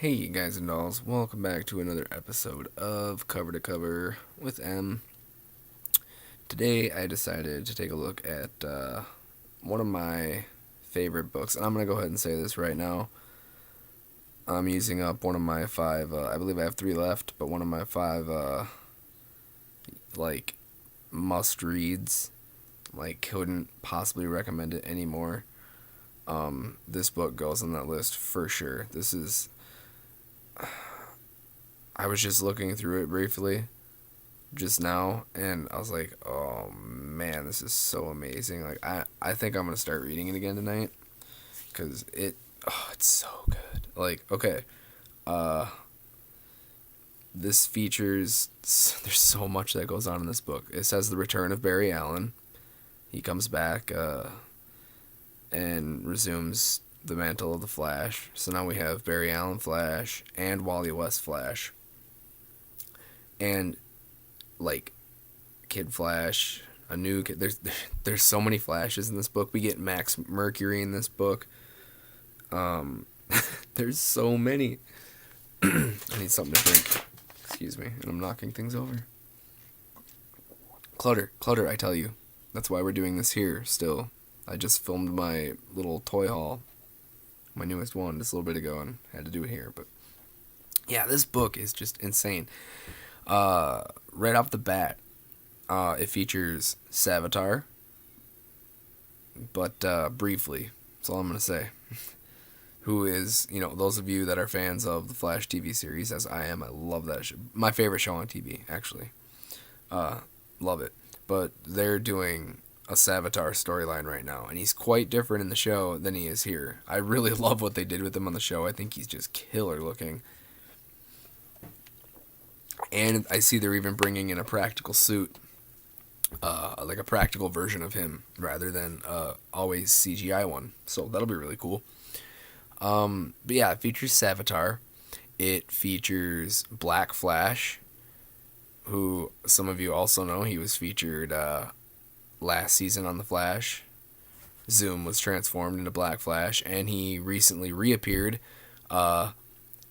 Hey, you guys and dolls, welcome back to another episode of Cover to Cover with M. Today I decided to take a look at one of my favorite books, and I'm going to go ahead and say this right now. I'm using up one of my five, I believe I have three left, but one of my five, must reads. Couldn't possibly recommend it anymore. This book goes on that list for sure. I was just looking through it briefly just now, and I was like, oh man, this is so amazing. I think I'm going to start reading it again tonight because it's so good. This features, there's so much that goes on in this book. It says the return of Barry Allen. He comes back and resumes the mantle of the Flash. So now we have Barry Allen Flash and Wally West Flash. And Kid Flash, a new kid. There's so many Flashes in this book. We get Max Mercury in this book. There's so many. I need something to drink. Excuse me, and I'm knocking things over. Clutter, I tell you. That's why we're doing this here still. I just filmed my little toy haul, my newest one, just a little bit ago, and had to do it here. But yeah, this book is just insane. Right off the bat, it features Savitar, but briefly, that's all I'm going to say. Who is, those of you that are fans of the Flash TV series, as I am, I love that show. My favorite show on TV, actually. Love it. But they're doing a Savitar storyline right now, and he's quite different in the show than he is here. I really love what they did with him on the show. I think he's just killer looking. And I see they're even bringing in a practical suit, like a practical version of him, rather than always CGI one. So that'll be really cool. But yeah, it features Savitar. It features Black Flash, who some of you also know. He was featured last season on The Flash. Zoom was transformed into Black Flash, and he recently reappeared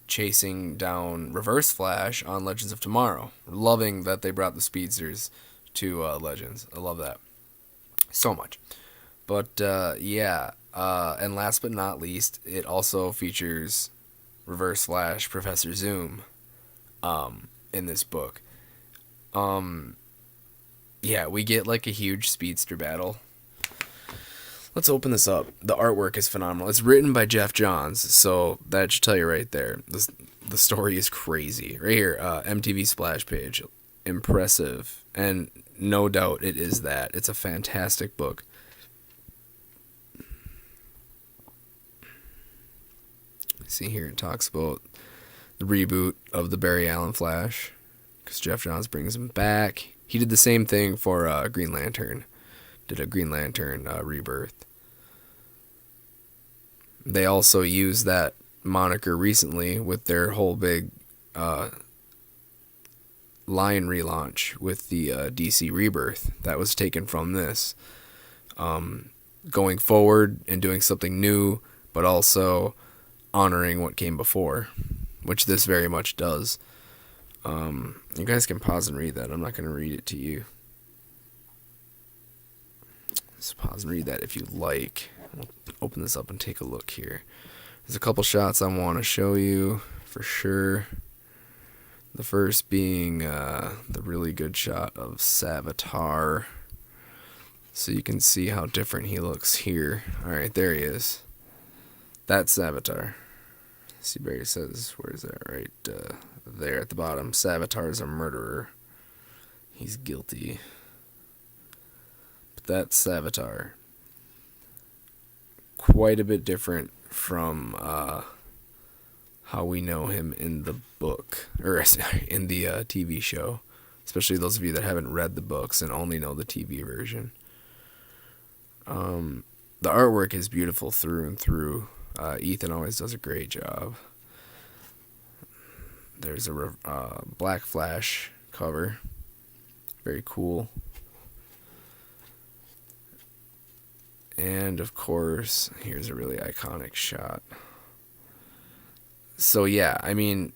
chasing down Reverse Flash on Legends of Tomorrow. Loving that they brought the speedsters to Legends. I love that so much. But and last but not least, it also features Reverse Flash Professor Zoom in this book. We get a huge speedster battle. Let's open this up. The artwork is phenomenal. It's written by Jeff Johns, so that should tell you right there. The story is crazy. Right here, MTV Splash Page. Impressive. And no doubt it is that. It's a fantastic book. See here, it talks about the reboot of the Barry Allen Flash, because Jeff Johns brings him back. He did the same thing for Green Lantern. Did a Green Lantern Rebirth. They also used that moniker recently with their whole big line relaunch with the DC Rebirth. That was taken from this. Going forward and doing something new, but also honoring what came before, which this very much does. You guys can pause and read that. I'm not going to read it to you. Just pause and read that if you like. We'll open this up and take a look here. There's a couple shots I want to show you for sure. The first being the really good shot of Savitar, so you can see how different he looks here. Alright, there he is. That's Savitar. See, Barry says, where is that? Right there at the bottom. Savitar is a murderer. He's guilty. But that's Savitar. Quite a bit different from how we know him in the book, or in the TV show. Especially those of you that haven't read the books and only know the TV version. The artwork is beautiful through and through. Ethan always does a great job. There's a Black Flash cover. Very cool. And of course, here's a really iconic shot. So yeah, I mean,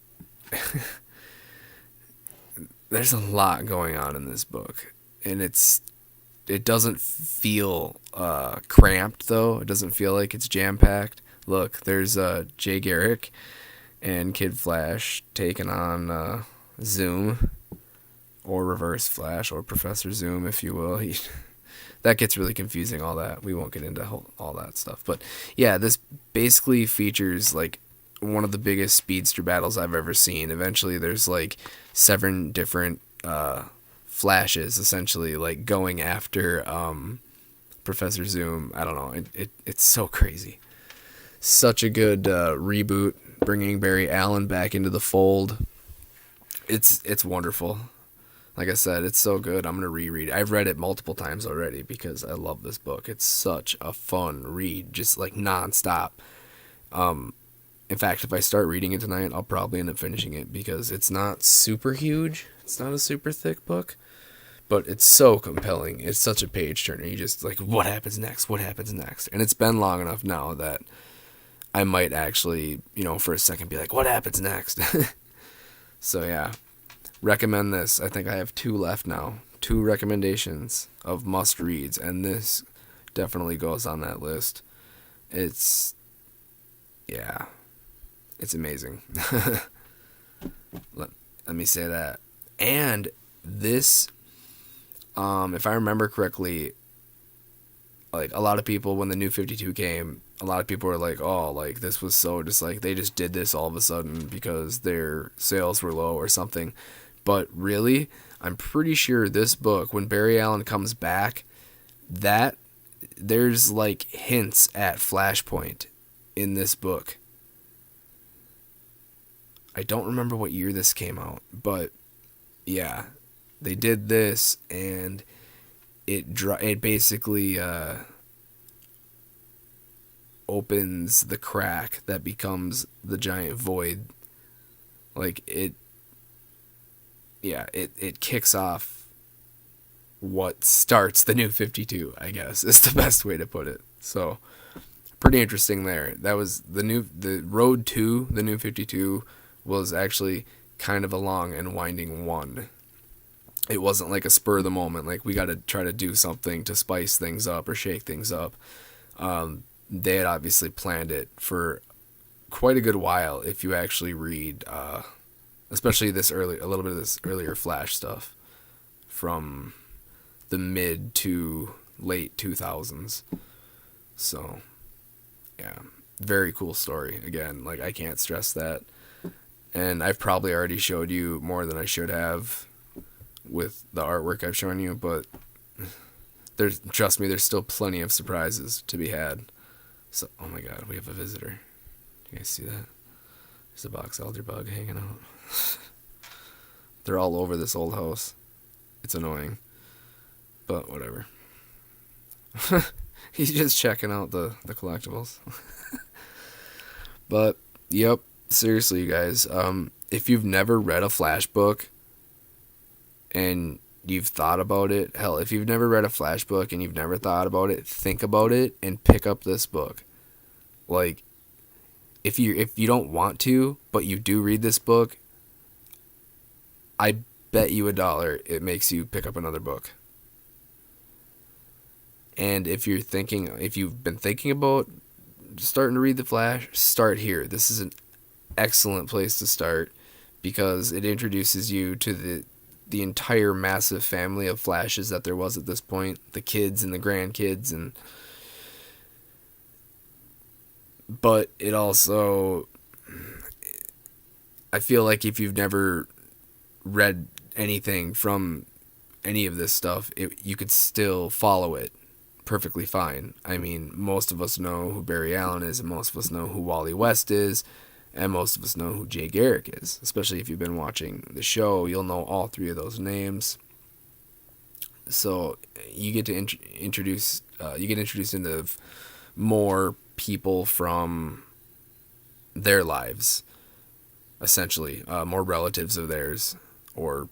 there's a lot going on in this book, and it doesn't feel cramped though. It doesn't feel like it's jam packed. Look, there's Jay Garrick and Kid Flash taking on Zoom, or Reverse Flash, or Professor Zoom, if you will. That gets really confusing, all that. We won't get into all that stuff. But yeah, this basically features like one of the biggest speedster battles I've ever seen. Eventually there's like 7 different Flashes essentially like going after Professor Zoom. I don't know. It's so crazy. Such a good reboot, bringing Barry Allen back into the fold. It's wonderful. Like I said, it's so good. I'm going to reread it. I've read it multiple times already because I love this book. It's such a fun read, just like nonstop. In fact, if I start reading it tonight, I'll probably end up finishing it because it's not super huge. It's not a super thick book, but it's so compelling. It's such a page turner. You just like, what happens next? What happens next? And it's been long enough now that I might actually, for a second be like, what happens next? So yeah. Recommend this. I think I have 2 left now. 2 recommendations of must reads, and this definitely goes on that list. It's amazing. let me say that. And this, if I remember correctly, like a lot of people when the New 52 came, a lot of people were like, oh, like this was so just like they just did this all of a sudden because their sales were low or something. But really, I'm pretty sure this book, when Barry Allen comes back, that there's like hints at Flashpoint in this book. I don't remember what year this came out, but yeah, they did this, and it basically opens the crack that becomes the giant void. Like it kicks off what starts the New 52, I guess, is the best way to put it. So, pretty interesting there. That was the road to the New 52 was actually kind of a long and winding one. It wasn't like a spur of the moment, like we got to try to do something to spice things up or shake things up. They had obviously planned it for quite a good while if you actually read especially a little bit of this earlier Flash stuff from the mid to late 2000s. So, yeah, very cool story. Again, like I can't stress that. And I've probably already showed you more than I should have with the artwork I've shown you, but trust me, there's still plenty of surprises to be had. So, oh my god, we have a visitor. You guys see that? There's a box elder bug hanging out. They're all over this old house. It's annoying. But whatever. He's just checking out the collectibles. But, yep. Seriously, you guys. If you've never read a Flash book and you've thought about it, hell, if you've never read a Flash book and you've never thought about it, think about it and pick up this book. Like, if you don't want to, but you do read this book, I bet you $1 it makes you pick up another book. And if you've been thinking about starting to read the Flash, start here. This is an excellent place to start because it introduces you to the entire massive family of Flashes that there was at this point, the kids and the grandkids, but it also, I feel like if you've never read anything from any of this stuff, you could still follow it perfectly fine. I mean, most of us know who Barry Allen is, and most of us know who Wally West is, and most of us know who Jay Garrick is. Especially if you've been watching the show, you'll know all 3 of those names. So you get to introduced into more people from their lives, essentially, more relatives of theirs, or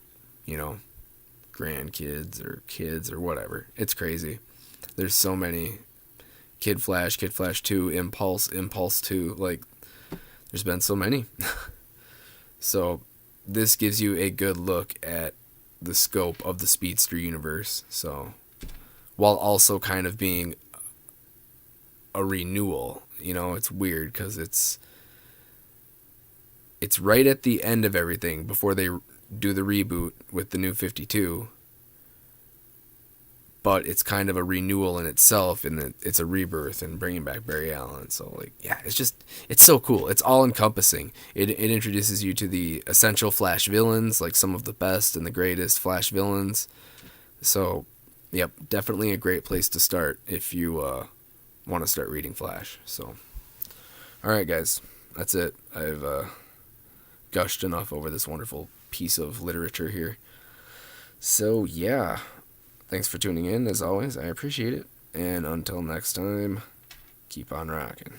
grandkids or kids or whatever. It's crazy. There's so many. Kid Flash 2, Impulse 2, like there's been so many. So this gives you a good look at the scope of the Speedster universe. So while also kind of being a renewal, you know, it's weird because it's right at the end of everything before they do the reboot with the new 52. But it's kind of a renewal in itself, and it's a rebirth and bringing back Barry Allen. So, like, yeah, it's so cool. It's all encompassing. It introduces you to the essential Flash villains, like some of the best and the greatest Flash villains. So, yep, definitely a great place to start if you want to start reading Flash. So, all right, guys, that's it. I've gushed enough over this wonderful piece of literature here. So, yeah. Thanks for tuning in, as always. I appreciate it. And until next time, keep on rocking.